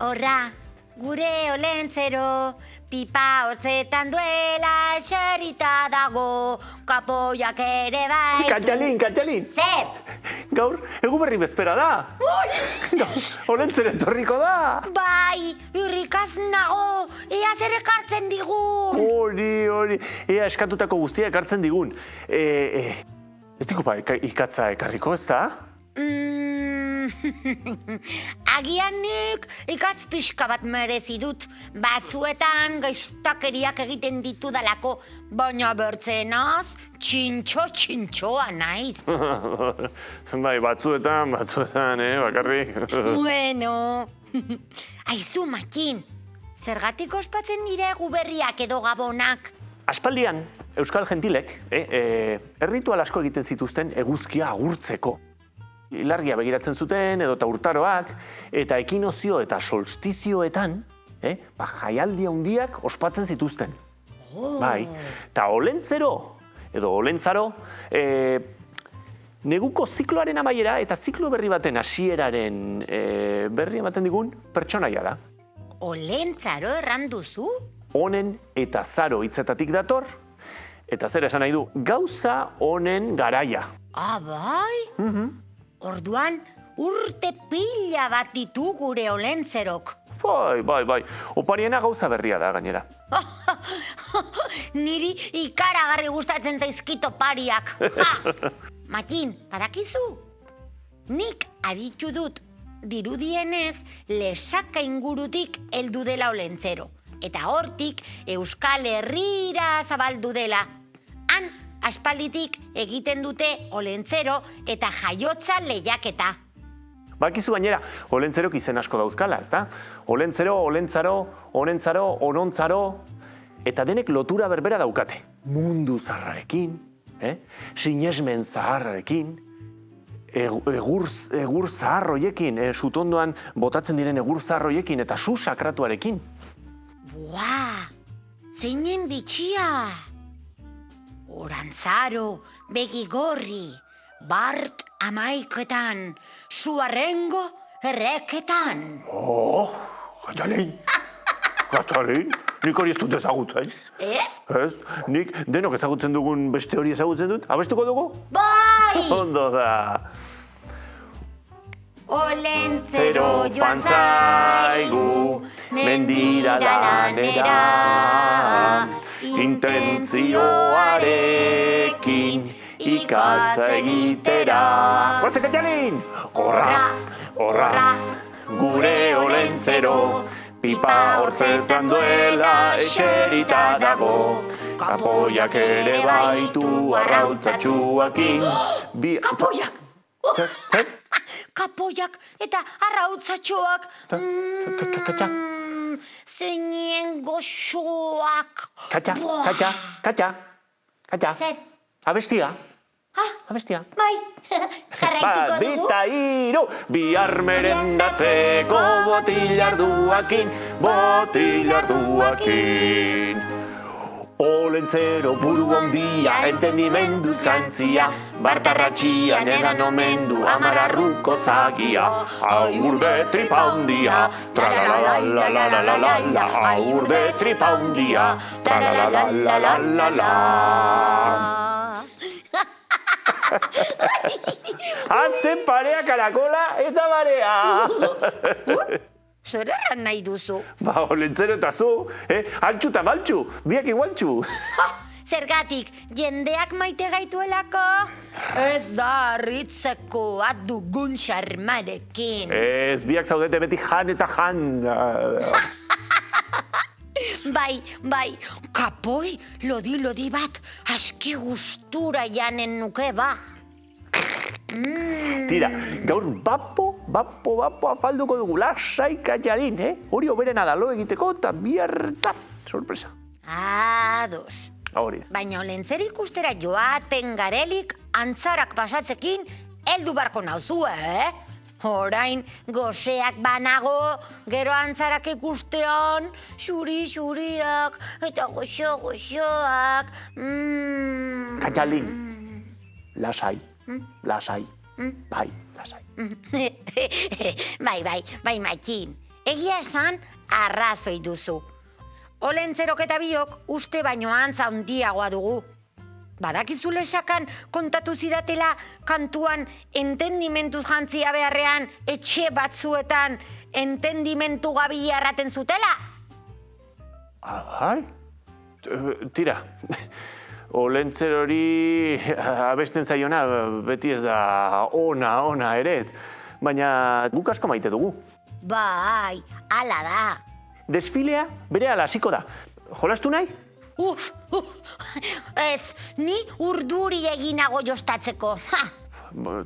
Horra, gure olentzero, pipa hortzetan duela eserita dago, kapoiak ere baitu. Katxalin! Zer? Gaur, egu berri bezpera da! Olentzero etorriko da! Bai, irrikaz nago, ea zer ekartzen digun. Hori, ea eskatutako guztia ekartzen digun. Ez dikupa ikatza ekarriko, ez da? Agian nik ikatz pixka bat merezi dut, batzuetan gaiztakeriak egiten ditudalako, baina bertzenaz, txintxoa naiz. Bai, batzuetan, bakarrik. Bueno, aizu, Matin, zergatik ospatzen dira egu berriak edo gabonak? Aspaldian, euskal gentilek, erritual asko egiten zituzten eguzkia agurtzeko. Ilargia begiratzen zuten, edota urtaroak, eta ekinozio eta solstizioetan, jaialdi handiak ospatzen zituzten. Bai, eta olentzero, edo olentzaro, neguko zikloaren amaiera eta ziklo berri baten hasieraren berri ematen digun pertsonaia da. Olentzaro erran duzu? Honen eta zaro hitzetatik dator, eta zer esan nahi du, gauza honen garaia. Ah, bai? Orduan, urte pila bat ditu gure olentzerok. Bai, opariena gauza berria da gainera. Niri ikaragarri gustatzen zaizkit opariak. Matin, badakizu? Nik aditu dut, dirudienez, Lesaka ingurutik heldu dela olentzero. Eta hortik Euskal Herrira zabaldu dela. Han, aspalditik egiten dute olentzero eta jaiotza lehiaketa. Bakizu gainera, olentzerok izen asko dauzkala, ezta? Olentzero, olentzaro, onentzaro, onontzaro, eta denek lotura berbera daukate. Mundu zaharrarekin, sinesmen zaharrarekin, egur zaharroiekin, sutondoan botatzen diren egur zaharroiekin eta su sakratuarekin. Buah, zeinen bitxia! Orantzaro, begigorri, bart amaiketan, suarrengo erreketan. Katxalin, nik hori ez dut ezagutzen. Ez? Ez, nik denok ezagutzen dugun beste hori ezagutzen dut. Abestuko dugu? Bai! Ondo da. Olentzero joan zaigu, mendira lanera, intentzioarekin ikatza egitera. Guartze, Katxalin! Horra, gure olentzero, pipa hortzetan duela eserita dago, kapoiak ere baitu arrautzatxuakin. Kapoiak! Zer? Kapoiak eta arrautzatxoak. Katxa. Zeinen goxoak. Katxa. Zer? Abestia. Abestia. Bai, jarraituko dugu. Bita hiru, bihar merendatzeko botilarduakin. Olentzero buru ondia, entendimenduz gantzia, bartarratxian edan omen du amararruko zagia. Aur betripa hundia, tralalalalalalala, aur betripa hundia, tralalalalalalala. Hazen parea karakola eta barea. Zer eran nahi duzu? Olentzero eta zu, altxu eta maltxu, biak igualtxu. Zergatik, jendeak maite gaituelako? Ez da harritzeko dugun xarmarekin. Ez, biak zaudete beti jan eta jan. Bai, kapoi, lodi bat, aski gustura janen nuke ba. Tira, gaur bapo afalduko dugu, lasai Katxalin, hori oberena da lo egiteko eta biarta, sorpresa. Ados. Hori. Baina olentzero ikustera joaten garelik antzarak pasatzekin heldu barko nauzue, Orain goseak banago, gero antzarak ikustean, xuri-xuriak eta goxo-goxoak. Katxalin, lasai. Bai, lasai. Bai, Matin. Egia esan, arrazoi duzu. Olentzerok eta biok uste baino antza handiagoa dugu. Badakizu Lexakan kontatu zidatela kantuan entendimentuz jantzia beharrean etxe batzuetan entendimentu gabila erraten zutela? Ai? Tira, Olentzer hori abesten zaiona beti ez da ona ere ez, baina guk asko maite dugu. Bai, hala da. Desfilea berehala hasiko da. Jolastu nahi? Ez, ni urduri eginago jostatzeko.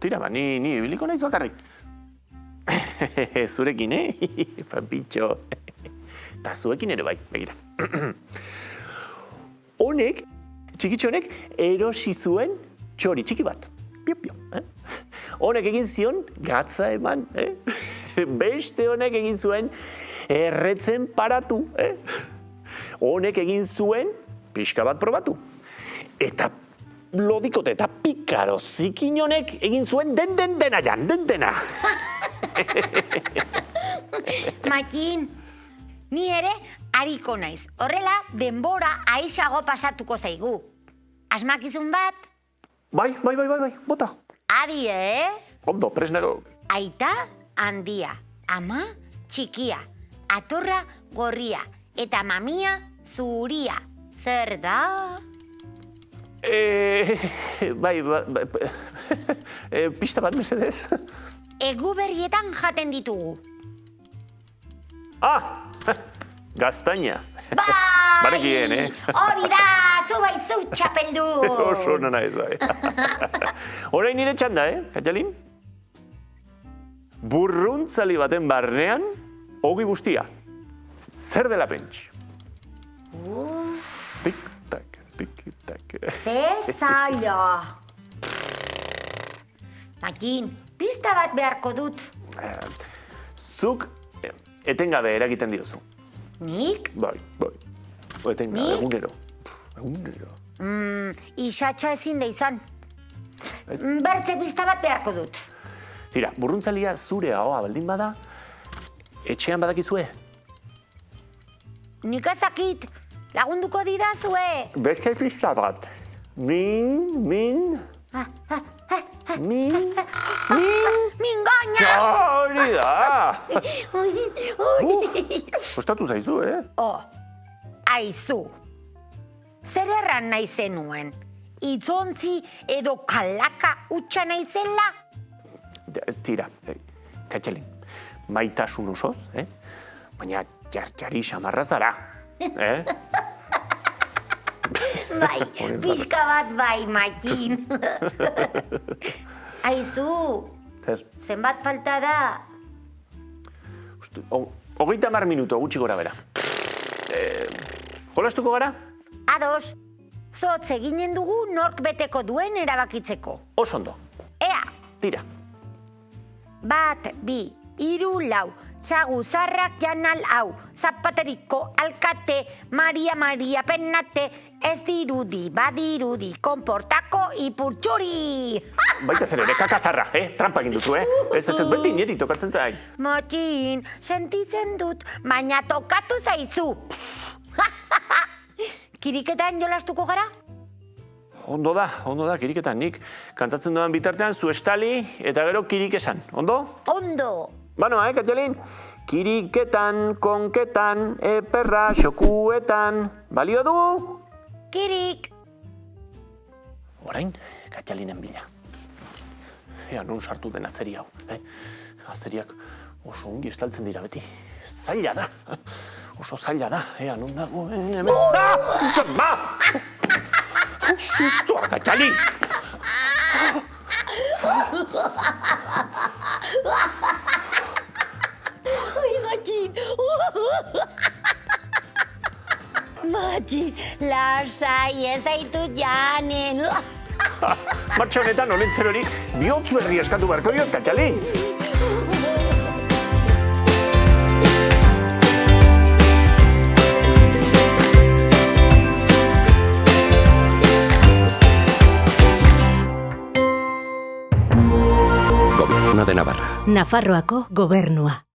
Tira, ni ibiliko naiz bakarrik. Zurekin, Papitxo. Eta zuekin ere bai, begira. Honek, txikitxo honek, erosi zuen txori txiki bat. Pio. Honek egin zion gatza eman. Beste honek egin zuen erretzen paratu. Honek egin zuen pixka bat probatu. Eta lodikote eta pikaro zikin honek egin zuen dena jan, dena. Makin, ni ere hariko naiz. Horrela, denbora aisago pasatuko zaigu. Asmakizun bat? Bai, bota. Adi, Ondo, presnago. Aita handia, ama txikia, atorra gorria, eta mamia zuria. Zer da? Bai, pista bat mesedez. Egu berrietan jaten ditugu. Gaztaina. Bai! Barekien, Hori da, zu baizu txapeldu. Oso ona ez bai. Orain nire txanda, Katalin? Burruntzali baten barnean, ogi guztia. Zer dela pentsi? Tik-tak, tik-tak. Ze zaila. Makin, pista bat beharko dut. Zuk etengabe eragiten diozu. Nik? Bai. Etengabe, egunero. Isatxa ezin da izan. Bertze pista bat beharko dut. Tira, burruntzalia zure ahoa baldin bada, etxean badakizue? Nik ezakit, lagunduko didazue. Beste pista bat. Min. Mingaina! Hori da! Kostatu zaizu, Aizu. Zer erran nahi zenuen? Itzontzi edo kalaka utxa naizela? Tira, Katxalin, maitasun osoz, baina jartxari xamarra zara. Bai, pixka bat bai, Makin. Aizu, zenbat falta da? 30 minuto, gutxi gora bera. Jolastuko gara? Ados, zotz eginen dugu nork beteko duen erabakitzeko. Osondo. Ea! Tira. 1, 2, 3, 4, Txagu zarrak janal hau, zapateriko alkate, Maria pennate, ez dirudi, badirudi, konportako ipurtxuri! Baita zer ere, kakazarra, trampa egin duzu, Ez beti niri tokatzen zain. Makin, sentitzen dut, baina tokatu zaizu. Kiriketan jolastuko gara? Ondo da, kiriketan nik. Kantatzen doan bitartean zu estali eta gero kirik esan, ondo? Ondo! Banoa, Katxalin? Kiriketan, konketan, eperra, xokuetan, balio du? Kirik! Orain, Katxalinen bila. Ea, non sartu den azeri hau, Azeriak oso ongi estaltzen dira beti. Zaila da, oso zaila da. Ea, non dagoen hemen... Zama! Sustoa, Katxalin! Makin, lasai ez zaitut janen. Martxa honetan, Olentzer hori, bihotz berri eskatu beharko diot, Katxalin! Gobierno de Navarra. Nafarroako gobernua.